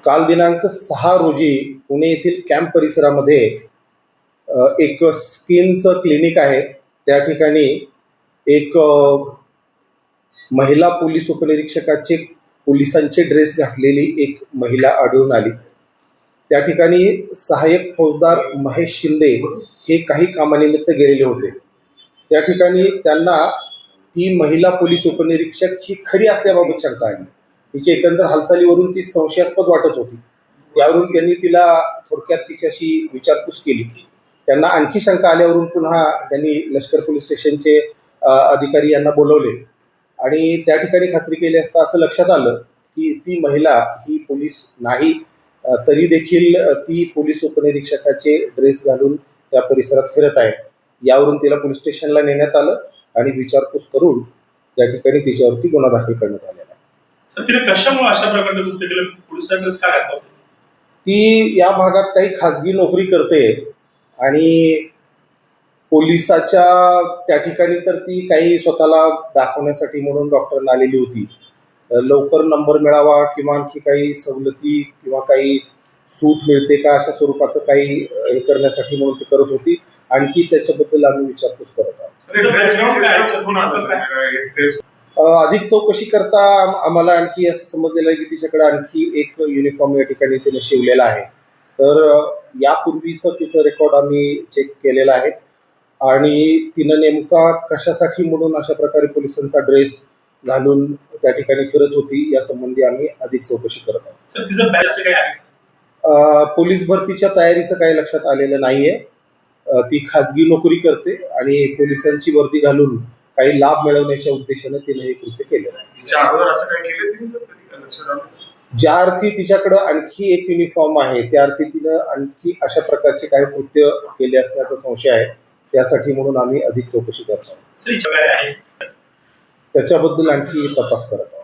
काल दिनांक 6 रोजी पुणे येथील कॅम्प परिसरामध्ये एक स्किनचं क्लिनिक आहे. त्या ठिकाणी एक महिला पोलीस उपनिरीक्षकाचे पोलिसांचे ड्रेस घातलेली एक महिला आढळून आली. त्या ठिकाणी सहाय्यक फौजदार महेश शिंदे हे काही कामानिमित्त गेलेले होते. त्या ठिकाणी त्यांना ती महिला पोलीस उपनिरीक्षक ही खरी असल्याबाबत शंका आली. तिची एकंदर हालचालीवरून ती संशयास्पद वाटत होती. त्यावरून त्यांनी तिला थोडक्यात तिच्याशी विचारपूस केली. त्यांना आणखी शंका आल्यावरून पुन्हा त्यांनी लष्कर पोलीस स्टेशनचे अधिकारी यांना बोलवले आणि त्या ठिकाणी खात्री केली असता असं लक्षात आलं की ती महिला ही पोलीस नाही, तरी देखील ती पोलीस उपनिरीक्षकाचे ड्रेस घालून त्या परिसरात फिरत आहे. यावरून तिला पोलीस स्टेशनला नेण्यात आलं आणि विचारपूस करून त्या ठिकाणी तिच्यावरती गुन्हा दाखल करण्यात आलेला आहे. कशामुळे अशा प्रकारचे कृत्य केले? पोलिसांना काय असतं? ती या भागात काही खाजगी नोकरी करते आणि पोलिसाच्या त्या ठिकाणी तर ती काही स्वतःला दाखवण्यासाठी म्हणून डॉक्टरना आलेली होती. लवकर नंबर मिळावा किंवा आणखी काही सवलती किंवा काही सूट मिळते का अशा स्वरूपाचं काही हे करण्यासाठी म्हणून ती करत होती. आणखी त्याच्याबद्दल आम्ही विचारपूस करत आहोत. अधिक चौकशी करता आम्हाला आणखी असं समजलेलं आहे की तिच्याकडे आणखी एक युनिफॉर्म या ठिकाणी तिने शिवलेला आहे. तर यापूर्वीचं तिचं रेकॉर्ड आम्ही चेक केलेला आहे आणि तिनं नेमका कशासाठी म्हणून अशा प्रकारे पोलिसांचा ड्रेस घालून त्या ठिकाणी फिरत होती यासंबंधी आम्ही अधिक चौकशी करत आहोत. पोलीस भरतीच्या तयारीचं काही लक्षात आलेलं नाहीये. ती खाजगी नोकरी करते आणि पोलिसांची वर्दी घालून काही लाभ मिळवण्याच्या उद्देशाने तिने हे कृत्य केलेलं आहे. ज्या अर्थी तिच्याकडे आणखी एक युनिफॉर्म आहे त्या अर्थी तिनं आणखी अशा प्रकारचे काही कृत्य केले असण्याचा संशय आहे. त्यासाठी म्हणून आम्ही अधिक चौकशी करत आहोत. त्याच्याबद्दल आणखी तपास करत आहोत.